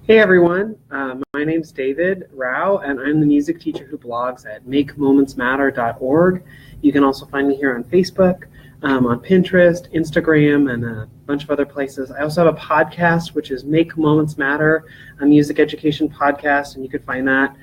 Hey everyone, my name's David Rao, and I'm the music teacher who blogs at makemomentsmatter.org. You can also find me here on Facebook, on Pinterest, Instagram, and a bunch of other places. I also have a podcast, which is Make Moments Matter, a music education podcast, and you can find that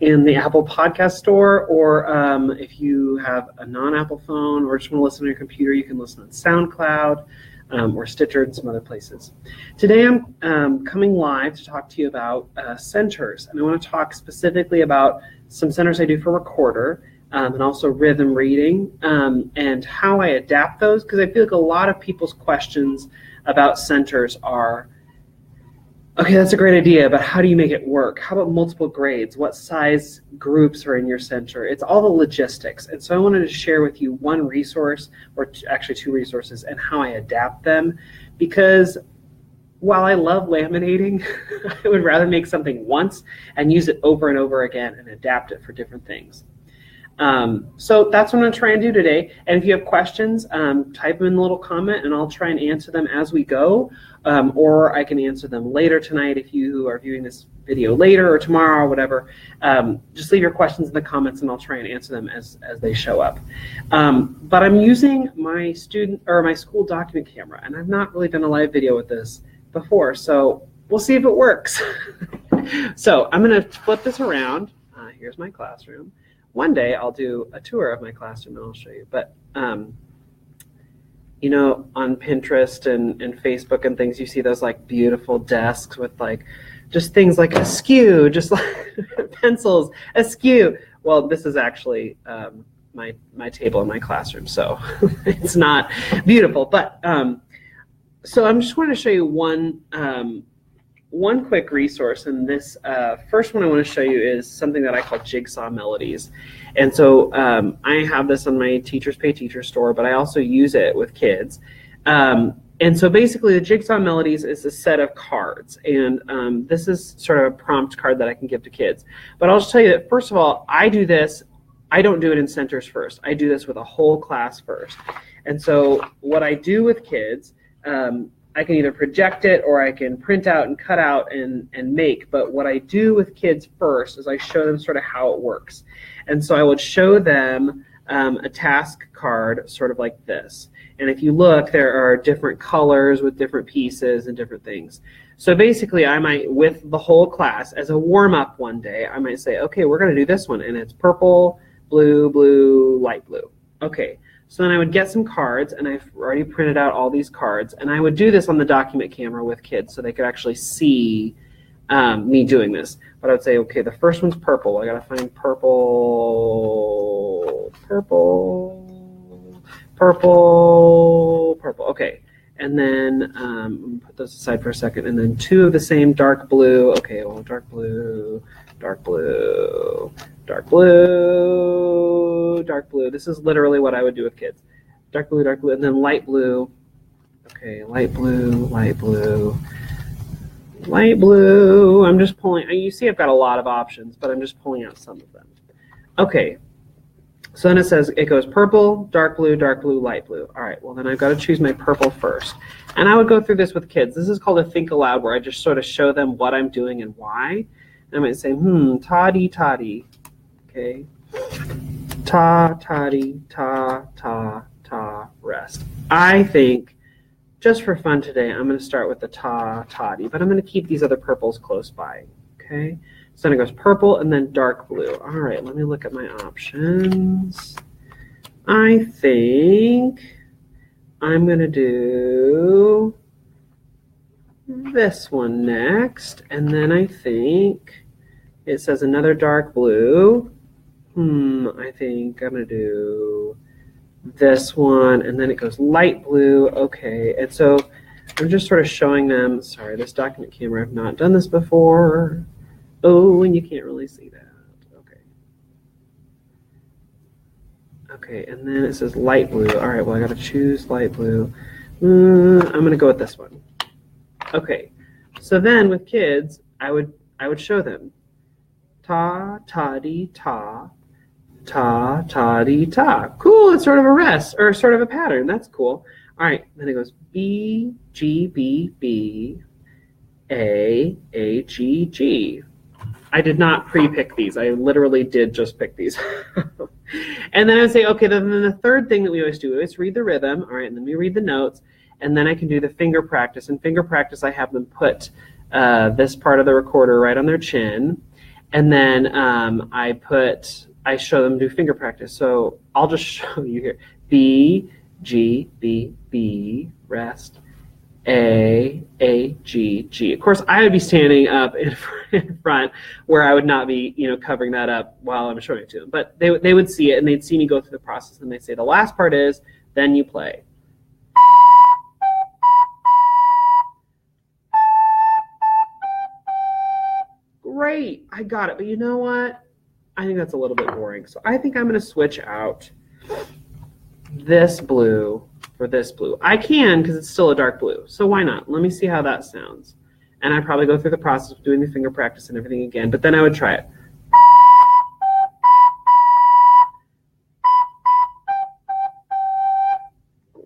in the Apple Podcast Store, or if you have a non-Apple phone or just want to listen on your computer, you can listen on SoundCloud. Or Stitcher and some other places. Today I'm coming live to talk to you about centers, and I want to talk specifically about some centers I do for recorder and also rhythm reading and how I adapt those, because I feel like a lot of people's questions about centers are, okay, that's a great idea, but how do you make it work? How about multiple grades? What size groups are in your center? It's all the logistics. And so I wanted to share with you one resource, or actually two resources, and how I adapt them. Because while I love laminating, I would rather make something once and use it over and over again and adapt it for different things. So that's what I'm going to try and do today. And if you have questions, type them in the little comment and I'll try and answer them as we go. Or I can answer them later tonight if you are viewing this video later or tomorrow or whatever. Just leave your questions in the comments and I'll try and answer them as they show up. But I'm using my school document camera, and I've not really done a live video with this before, so we'll see if it works. So I'm going to flip this around. Here's my classroom. One day I'll do a tour of my classroom and I'll show you. But you know, on Pinterest and Facebook and things, you see those like beautiful desks with like just things like askew, just like pencils askew. Well, this is actually my table in my classroom, so it's not beautiful. But so I'm just going to show you one quick resource, and this first one I want to show you is something that I call Jigsaw Melodies. And so I have this on my Teachers Pay Teacher store, but I also use it with kids. And so basically the Jigsaw Melodies is a set of cards, and this is sort of a prompt card that I can give to kids. But I'll just tell you that, first of all, I don't do it in centers first. I do this with a whole class first. And so what I do with kids, I can either project it or I can print out and cut out and make. But what I do with kids first is I show them sort of how it works. And so I would show them a task card sort of like this. And if you look, there are different colors with different pieces and different things. So basically I might, with the whole class, as a warm-up one day, I might say, okay, we're going to do this one. And it's purple, blue, blue, light blue. Okay. So then I would get some cards, and I've already printed out all these cards, and I would do this on the document camera with kids so they could actually see me doing this. But I would say, okay, the first one's purple. I gotta find purple. Okay, and then I'm gonna put those aside for a second, and then two of the same dark blue. Okay, well, dark blue, dark blue, dark blue, dark blue. This is literally what I would do with kids. Dark blue, and then light blue. Okay, light blue, light blue, light blue. I'm just pulling, you see I've got a lot of options, but I'm just pulling out some of them. Okay, so then it goes purple, dark blue, light blue. All right, well then I've got to choose my purple first. And I would go through this with kids. This is called a think aloud, where I just sort of show them what I'm doing and why. And I might say, toddy, toddy. Okay. Ta, toddy, ta, ta, ta, rest. I think, just for fun today, I'm going to start with the ta, toddy, but I'm going to keep these other purples close by. Okay. So then it goes purple and then dark blue. All right, let me look at my options. I think I'm going to do this one next, and then I think it says another dark blue. I think I'm going to do this one, and then it goes light blue. Okay, and so I'm just sort of showing them, sorry, this document camera, I've not done this before. Oh, and you can't really see that. Okay. Okay, and then it says light blue. All right, well, I got to choose light blue. I'm going to go with this one. Okay, so then with kids, I would show them ta, ta-dee, ta, ta, ta-dee, ta. Cool, it's sort of a rest, or sort of a pattern. That's cool. All right, then it goes B, G, B, B, A-H-E-G. I did not pre-pick these. I literally did just pick these. And then I would say, okay, then the third thing that we always do is read the rhythm. All right, and then we read the notes. And then I can do the finger practice. In finger practice, I have them put this part of the recorder right on their chin. And then I show them do finger practice. So I'll just show you here. B, G, B, B, rest. A, G, G. Of course, I would be standing up in front where I would not be, covering that up while I'm showing it to them. But they would see it, and they'd see me go through the process, and they'd say, the last part is, then you play. Great, I got it. But you know what? I think that's a little bit boring. So I think I'm going to switch out this blue for this blue. I can because it's still a dark blue. So why not? Let me see how that sounds. And I'd probably go through the process of doing the finger practice and everything again, but then I would try it.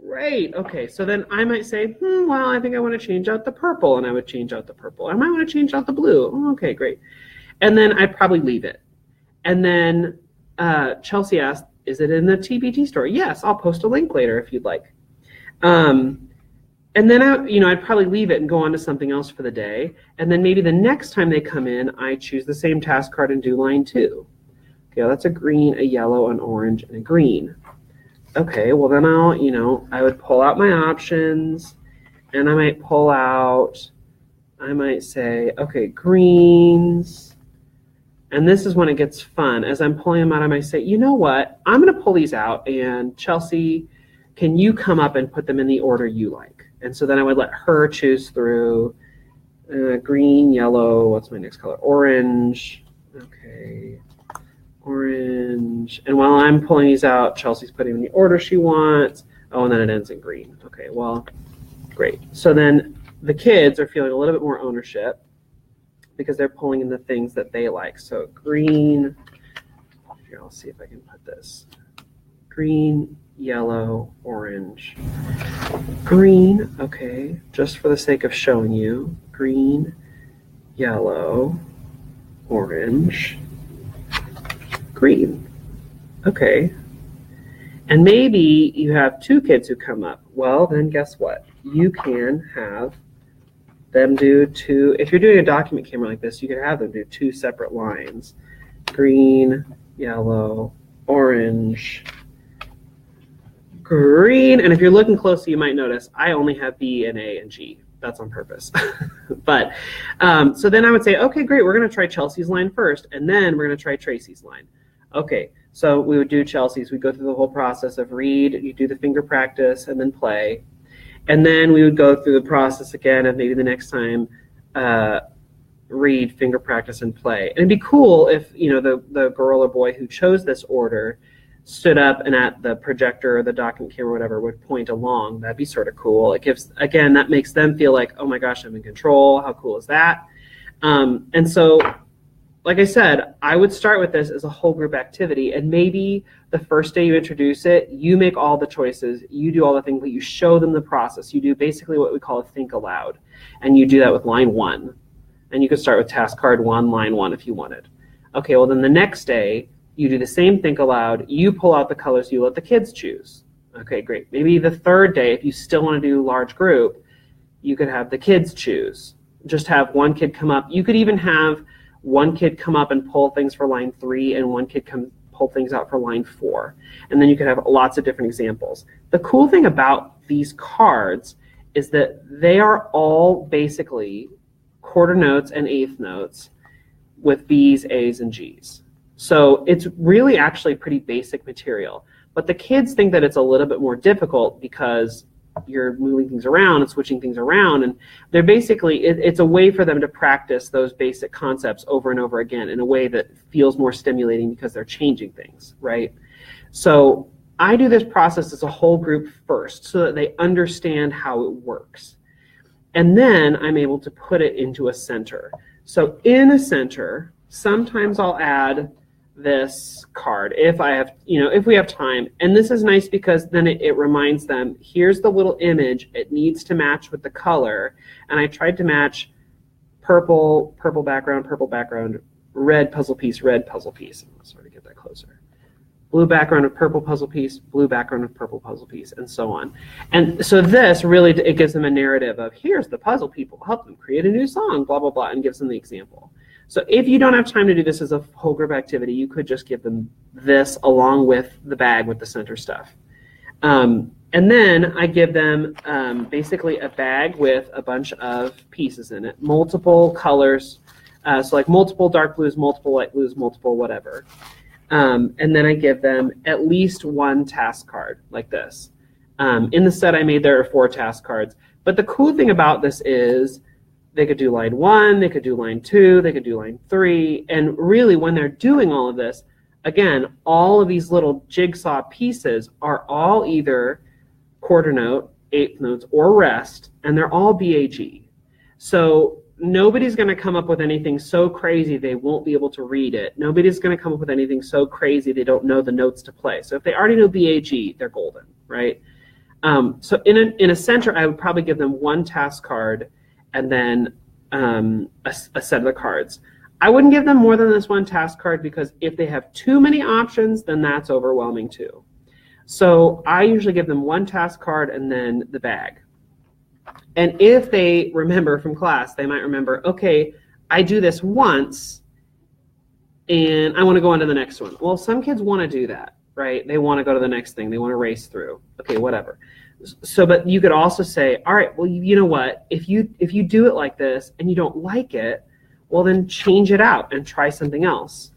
Great. Okay, so then I might say, well, I think I want to change out the purple, and I would change out the purple. I might want to change out the blue. Oh, okay, great. And then I'd probably leave it. And then Chelsea asked, is it in the TBT store? Yes, I'll post a link later if you'd like. And then I'd probably leave it and go on to something else for the day. And then maybe the next time they come in, I choose the same task card and do line 2. Okay, well, that's a green, a yellow, an orange, and a green. Okay, well then I would pull out my options, and I might say, okay, greens. And this is when it gets fun. As I'm pulling them out, I might say, you know what? I'm going to pull these out, and Chelsea, can you come up and put them in the order you like? And so then I would let her choose through green, yellow, what's my next color? Orange. Okay, orange. And while I'm pulling these out, Chelsea's putting them in the order she wants. Oh, and then it ends in green. Okay, well, great. So then the kids are feeling a little bit more ownership because they're pulling in the things that they like. So green, here, I'll see if I can put this. Green, yellow, orange. Green, okay, just for the sake of showing you. Green, yellow, orange, green. Okay. And maybe you have 2 kids who come up. Well, then guess what? You can have them do 2. If you're doing a document camera like this, you could have them do 2 separate lines. Green, yellow, orange, green. And if you're looking closely, you might notice I only have B and A and G. That's on purpose. But so then I would say, okay, great. We're going to try Chelsea's line first, and then we're going to try Tracy's line. Okay, so we would do Chelsea's. We'd go through the whole process of read, you do the finger practice, and then play. And then we would go through the process again of maybe the next time read, finger practice, and play. And it'd be cool if the girl or boy who chose this order stood up and at the projector or the document camera or whatever would point along. That'd be sort of cool. It gives, again, that makes them feel like, oh my gosh, I'm in control. How cool is that? And so, like I said, I would start with this as a whole group activity, and maybe the first day you introduce it, you make all the choices, you do all the things, but you show them the process. You do basically what we call a think aloud, and you do that with line 1. And you could start with task card 1, line 1 if you wanted. Okay, well then the next day, you do the same think aloud, you pull out the colors, you let the kids choose. Okay, great. Maybe the third day, if you still want to do large group, you could have the kids choose. Just have one kid come up. You could even have one kid come up and pull things for line 3, and one kid pull things out for line 4. And then you could have lots of different examples. The cool thing about these cards is that they are all basically quarter notes and eighth notes with B's, A's, and G's. So it's really actually pretty basic material. But the kids think that it's a little bit more difficult because you're moving things around and switching things around, and they're basically, it's a way for them to practice those basic concepts over and over again in a way that feels more stimulating because they're changing things, right? So I do this process as a whole group first so that they understand how it works. And then I'm able to put it into a center. So in a center, sometimes I'll add this card if I have, if we have time. And this is nice because then it reminds them, here's the little image, it needs to match with the color. And I tried to match purple background, red puzzle piece, red puzzle piece. I'm going to sort of get that closer. Blue background of purple puzzle piece, blue background of purple puzzle piece, and so on. And so this really, it gives them a narrative of, here's the puzzle people, help them create a new song, blah, blah, blah, and gives them the example. So if you don't have time to do this as a whole group activity, you could just give them this along with the bag with the center stuff. And then I give them basically a bag with a bunch of pieces in it, multiple colors, so like multiple dark blues, multiple light blues, multiple whatever. And then I give them at least one task card like this. In the set I made, there are 4 task cards. But the cool thing about this is they could do line 1, they could do line 2, they could do line 3. And really, when they're doing all of this, again, all of these little jigsaw pieces are all either quarter note, eighth notes, or rest, and they're all BAG. So nobody's going to come up with anything so crazy they won't be able to read it. Nobody's going to come up with anything so crazy they don't know the notes to play. So if they already know BAG, they're golden, right? So in a center, I would probably give them 1 task card and then a set of the cards. I wouldn't give them more than this 1 task card, because if they have too many options, then that's overwhelming too. So I usually give them 1 task card and then the bag. And if they remember from class, they might remember, okay, I do this once and I want to go on to the next one. Well, some kids want to do that, right? They want to go to the next thing. They want to race through. Okay, whatever. So, but you could also say, all right, well, you know what? If you do it like this and you don't like it, well, then change it out and try something else.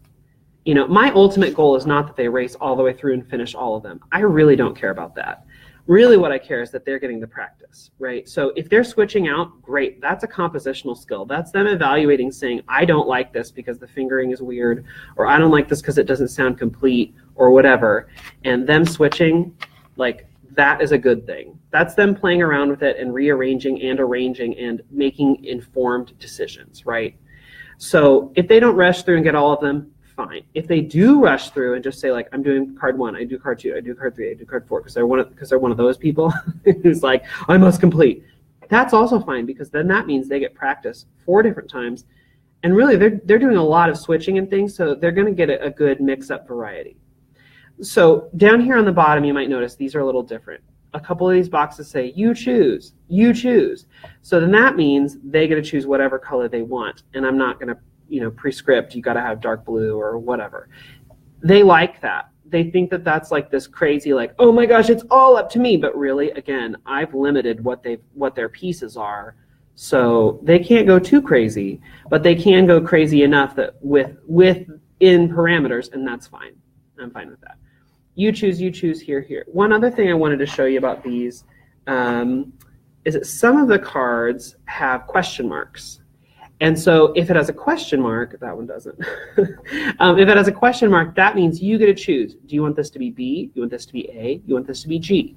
You know, my ultimate goal is not that they race all the way through and finish all of them. I really don't care about that. Really what I care is that they're getting the practice, right? So if they're switching out, great. That's a compositional skill. That's them evaluating, saying, I don't like this because the fingering is weird, or I don't like this because it doesn't sound complete, or whatever. And them switching, like, that is a good thing. That's them playing around with it and rearranging and arranging and making informed decisions, right? So if they don't rush through and get all of them, fine. If they do rush through and just say, like, I'm doing card 1, I do card 2, I do card 3, I do card 4, because they're one of those people who's like, I must complete. That's also fine, because then that means they get practice 4 different times. And really, they're doing a lot of switching and things, so they're going to get a good mix-up variety. So down here on the bottom, you might notice these are a little different. A couple of these boxes say, you choose, you choose. So then that means they get to choose whatever color they want. And I'm not going to, prescript, you got to have dark blue or whatever. They like that. They think that that's like this crazy, like, oh my gosh, it's all up to me. But really, again, I've limited what their pieces are. So they can't go too crazy, but they can go crazy enough that within parameters, and that's fine. I'm fine with that. You choose, here. One other thing I wanted to show you about these is that some of the cards have question marks. And so if it has a question mark, that one doesn't. If it has a question mark, that means you get to choose. Do you want this to be B? Do you want this to be A? Do you want this to be G?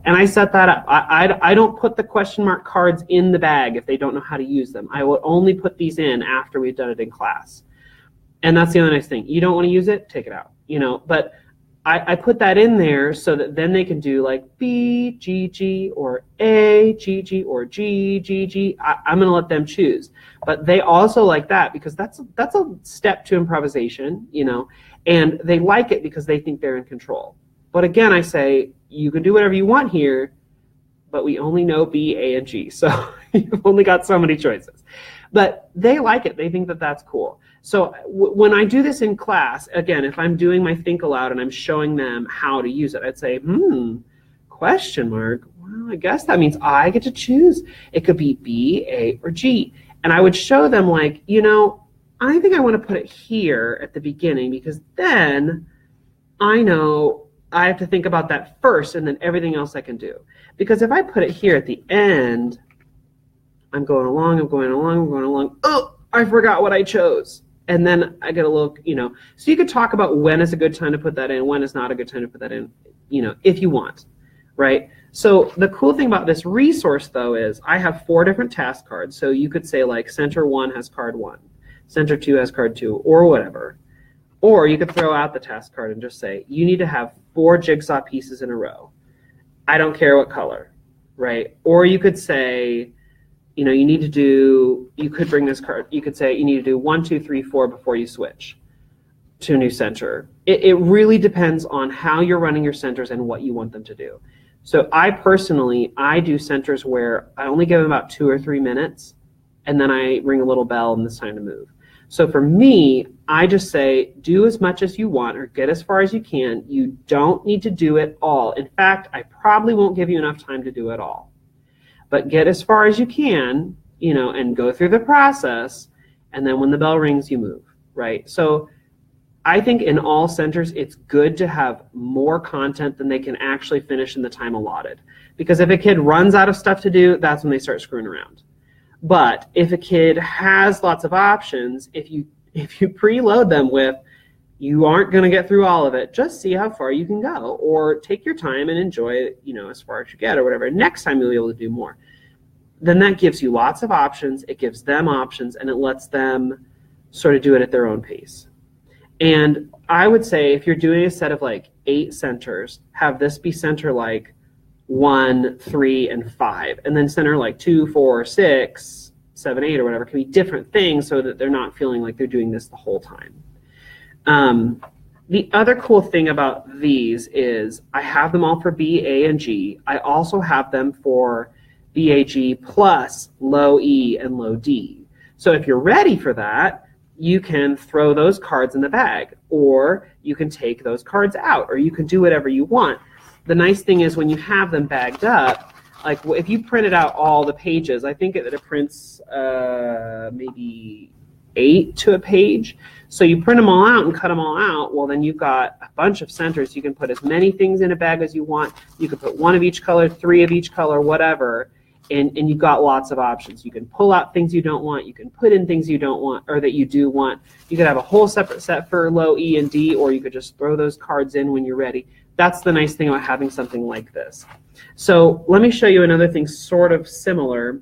And I set that up. I don't put the question mark cards in the bag if they don't know how to use them. I will only put these in after we've done it in class. And that's the other nice thing. You don't want to use it, take it out. But I put that in there so that then they can do like B, G, G, or A, G, G, or G, G, G. I'm going to let them choose. But they also like that because that's a step to improvisation, and they like it because they think they're in control. But again, I say, you can do whatever you want here, but we only know B, A, and G. So you've only got so many choices. But they like it. They think that that's cool. So when I do this in class, again, if I'm doing my think aloud and I'm showing them how to use it, I'd say, question mark. Well, I guess that means I get to choose. It could be B, A, or G. And I would show them like, I think I want to put it here at the beginning because then I know I have to think about that first and then everything else I can do. Because if I put it here at the end, I'm going along. Oh, I forgot what I chose. And then I get a little, so you could talk about when is a good time to put that in, when is not a good time to put that in, if you want, right? So the cool thing about this resource, though, is I have 4 different task cards. So you could say, like, Center 1 has card 1, Center 2 has card 2, or whatever. Or you could throw out the task card and just say, you need to have 4 jigsaw pieces in a row. I don't care what color, right? Or you could say, you could bring this card, you could say you need to do 1, 2, 3, 4 before you switch to a new center. It really depends on how you're running your centers and what you want them to do. So I do centers where I only give them about 2 or 3 minutes, and then I ring a little bell and it's time to move. So for me, I just say, do as much as you want or get as far as you can. You don't need to do it all. In fact, I probably won't give you enough time to do it all. But get as far as you can, and go through the process, and then when the bell rings, you move, right? So I think in all centers, it's good to have more content than they can actually finish in the time allotted. Because if a kid runs out of stuff to do, that's when they start screwing around. But if a kid has lots of options, if you preload them with, you aren't going to get through all of it, just see how far you can go, or take your time and enjoy it, as far as you get or whatever. Next time you'll be able to do more. Then that gives you lots of options, it gives them options, and it lets them sort of do it at their own pace. And I would say if you're doing a set of like 8 centers, have this be center like 1, 3, and 5, and then center like 2, 4, 6, 7, 8, or whatever. It can be different things so that they're not feeling like they're doing this the whole time. The other cool thing about these is I have them all for B, A, and G. I also have them for BAG plus low E and low D. So if you're ready for that, you can throw those cards in the bag, or you can take those cards out, or you can do whatever you want. The nice thing is when you have them bagged up, like if you printed out all the pages, I think it prints maybe 8 to a page. So you print them all out and cut them all out. Well, then you've got a bunch of centers. You can put as many things in a bag as you want. You can put 1 of each color, 3 of each color, whatever. And you've got lots of options. You can pull out things you don't want. You can put in things you don't want or that you do want. You could have a whole separate set for low E and D, or you could just throw those cards in when you're ready. That's the nice thing about having something like this. So let me show you another thing sort of similar.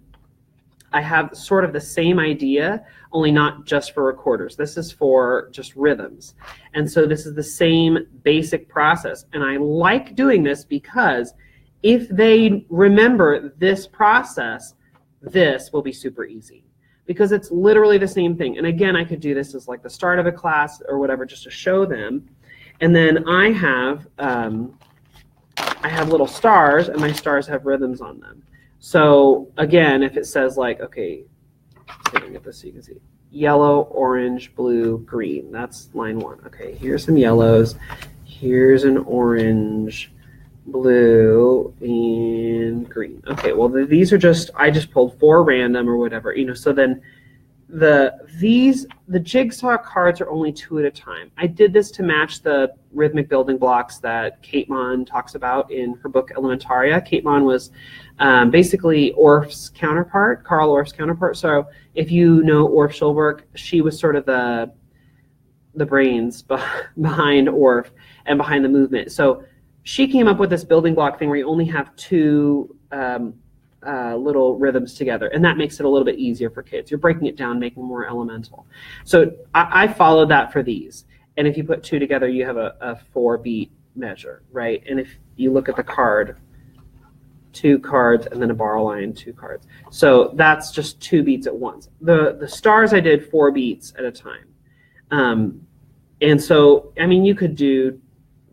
I have sort of the same idea, only not just for recorders. This is for just rhythms. And so this is the same basic process. And I like doing this because if they remember this process, this will be super easy because it's literally the same thing. And again, I could do this as like the start of a class or whatever, just to show them. And then I have little stars, and my stars have rhythms on them. So again, if it says like, okay, see if I can get this so you can see. Yellow, orange, blue, green. That's line 1. Okay, here's some yellows. Here's an orange, blue, and green. Okay, well these are just, I just pulled 4 random or whatever, so then the Jigsaw cards are only 2 at a time. I did this to match the rhythmic building blocks that Kate Mon talks about in her book Elementaria. Kate Mon was basically Orff's counterpart, Carl Orff's counterpart. So if you know Orff Schulberg, she was sort of the brains behind Orff and behind the movement. So she came up with this building block thing where you only have 2 little rhythms together, and that makes it a little bit easier for kids. You're breaking it down, making it more elemental. So I followed that for these, and if you put 2 together, you have a 4-beat measure, right? And if you look at the card, 2 cards, and then a bar line, 2 cards. So that's just 2 beats at once. The stars I did 4 beats at a time, and so I mean you could do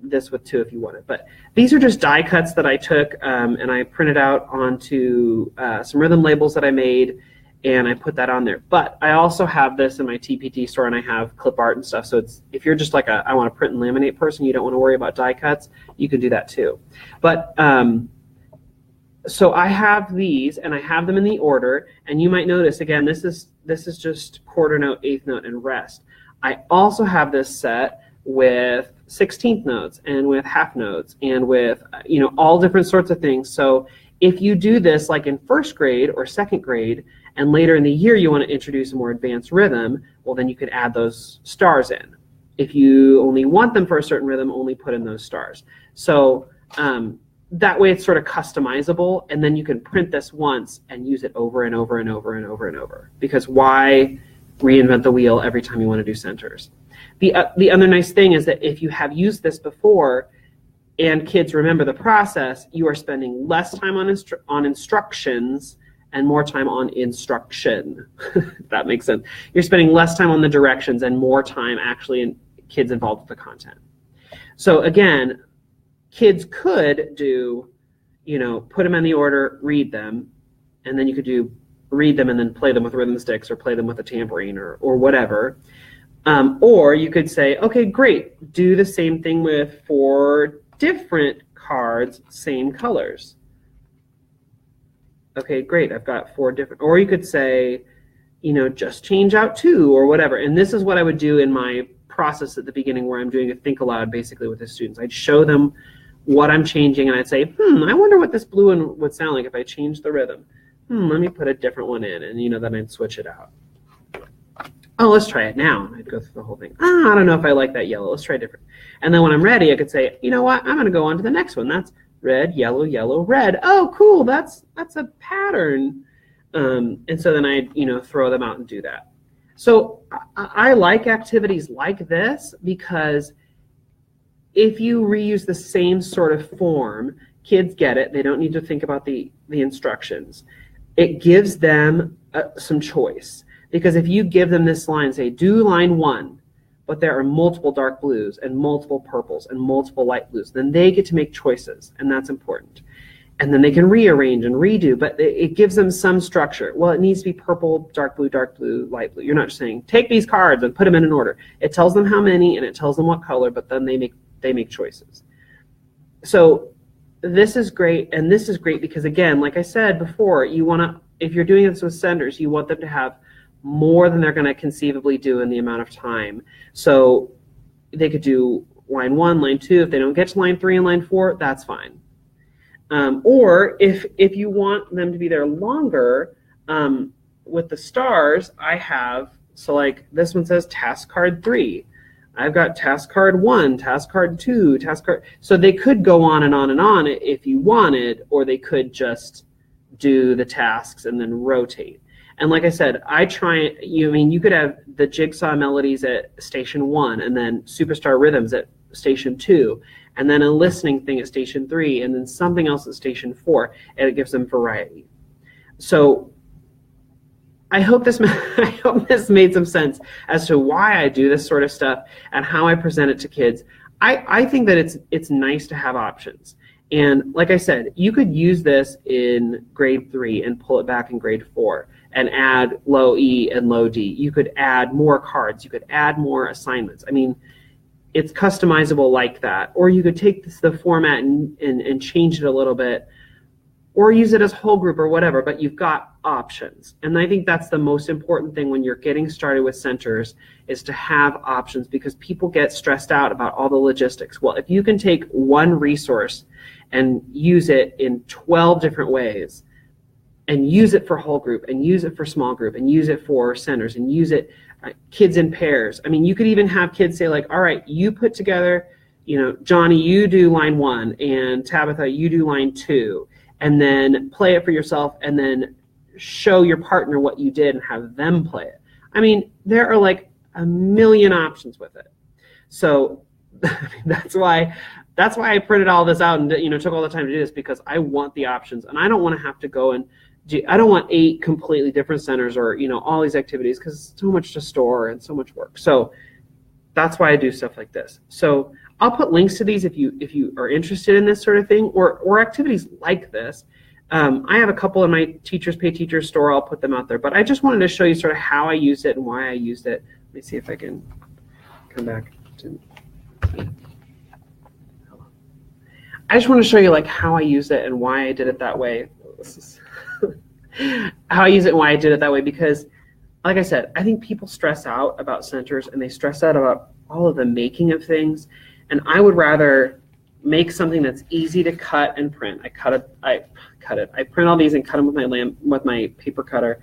this with 2 if you wanted, but these are just die cuts that I took and I printed out onto some rhythm labels that I made, and I put that on there. But I also have this in my TPT store, and I have clip art and stuff. So it's, if you're just like a I want to print and laminate person, you don't want to worry about die cuts, you can do that too. But so I have these, and I have them in the order, and you might notice again this is just quarter note, eighth note, and rest. I also have this set with 16th notes and with half notes and with all different sorts of things. So if you do this like in 1st grade or 2nd grade, and later in the year you want to introduce a more advanced rhythm, well then you could add those stars in. If you only want them for a certain rhythm, only put in those stars. So that way it's sort of customizable, and then you can print this once and use it over and over and over and over and over, because why reinvent the wheel every time you want to do centers? The other nice thing is that if you have used this before and kids remember the process, you are spending less time on instructions and more time on instruction, if that makes sense. You're spending less time on the directions and more time actually in kids involved with the content. So again, kids could do, put them in the order, read them, and then you could do read them and then play them with rhythm sticks or play them with a tambourine or whatever. Or you could say, okay, great, do the same thing with 4 different cards, same colors. Okay, great, I've got 4 different, or you could say, just change out 2 or whatever. And this is what I would do in my process at the beginning where I'm doing a think aloud basically with the students. I'd show them what I'm changing and I'd say, I wonder what this blue one would sound like if I changed the rhythm. Let me put a different one in, and then I'd switch it out. Oh, let's try it now. And I'd go through the whole thing. I don't know if I like that yellow. Let's try different. And then when I'm ready, I could say, you know what? I'm going to go on to the next one. That's red, yellow, yellow, red. Oh, cool. That's a pattern. And so then I, throw them out and do that. So I like activities like this because if you reuse the same sort of form, kids get it. They don't need to think about the instructions. It gives them some choice. Because if you give them this line, say, do line 1, but there are multiple dark blues and multiple purples and multiple light blues, then they get to make choices, and that's important. And then they can rearrange and redo, but it gives them some structure. Well, it needs to be purple, dark blue, light blue. You're not just saying, take these cards and put them in an order. It tells them how many, and it tells them what color, but then they make choices. So this is great, and this is great because, again, like I said before, if you're doing this with senders, you want them to have more than they're going to conceivably do in the amount of time. So they could do line 1, line 2. If they don't get to line 3 and line 4, that's fine. Or if you want them to be there longer, with the stars, I have, so like this one says task card 3. I've got task card 1, task card 2, task card. So they could go on and on and on if you wanted, or they could just do the tasks and then rotate. And like I said, you could have the Jigsaw Melodies at station 1 and then Superstar Rhythms at station 2 and then a listening thing at station 3 and then something else at station 4, and it gives them variety. So I hope this made some sense as to why I do this sort of stuff and how I present it to kids. I think that it's nice to have options. And like I said, you could use this in grade 3 and pull it back in grade 4 and add low E and low D. You could add more cards. You could add more assignments. I mean, it's customizable like that. Or you could take the format and change it a little bit, or use it as whole group or whatever, but you've got options. And I think that's the most important thing when you're getting started with centers, is to have options, because people get stressed out about all the logistics. Well, if you can take one resource and use it in 12 different ways, and use it for whole group, and use it for small group, and use it for centers, and use it kids in pairs. I mean, you could even have kids say like, all right, you put together, Johnny, you do line 1, and Tabitha, you do line 2, and then play it for yourself, and then show your partner what you did and have them play it. I mean, there are like a million options with it. So that's why I printed all this out and took all the time to do this, because I want the options, and I don't want to have to go and I don't want 8 completely different centers or all these activities, because it's so much to store and so much work. So that's why I do stuff like this. So I'll put links to these if you are interested in this sort of thing, or activities like this. I have a couple in my Teachers Pay Teachers store. I'll put them out there. But I just wanted to show you sort of how I used it and why I used it. Let me see if I can come back to. I just want to show you like how I used it and why I did it that way. How I use it and why I did it that way, because like I said, I think people stress out about centers, and they stress out about all of the making of things, and I would rather make something that's easy to cut and print. I print all these and cut them with my paper cutter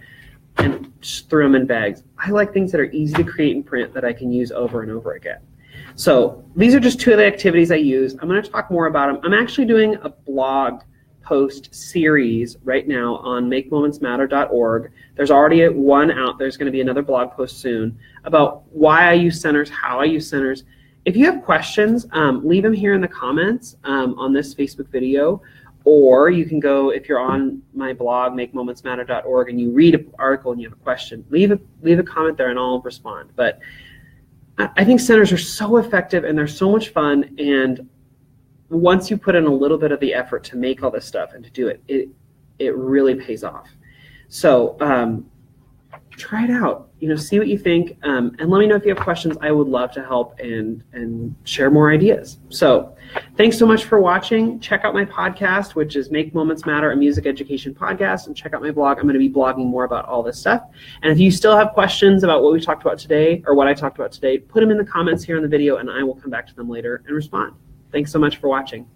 and just threw them in bags. I like things that are easy to create and print that I can use over and over again. So these are just 2 of the activities I use. I'm going to talk more about them. I'm actually doing a blog post series right now on makemomentsmatter.org. There's already one out. There's going to be another blog post soon about why I use centers, how I use centers. If you have questions, leave them here in the comments on this Facebook video, Or you can go, if you're on my blog, makemomentsmatter.org, and you read an article and you have a question, leave a comment there and I'll respond. But I think centers are so effective and they're so much fun, and once you put in a little bit of the effort to make all this stuff and to do it, it really pays off. So try it out, see what you think, and let me know if you have questions. I would love to help and share more ideas. So thanks so much for watching. Check out my podcast, which is Make Moments Matter, a music education podcast, and check out my blog. I'm going to be blogging more about all this stuff. And if you still have questions about what we talked about today or what I talked about today, put them in the comments here on the video and I will come back to them later and respond. Thanks so much for watching.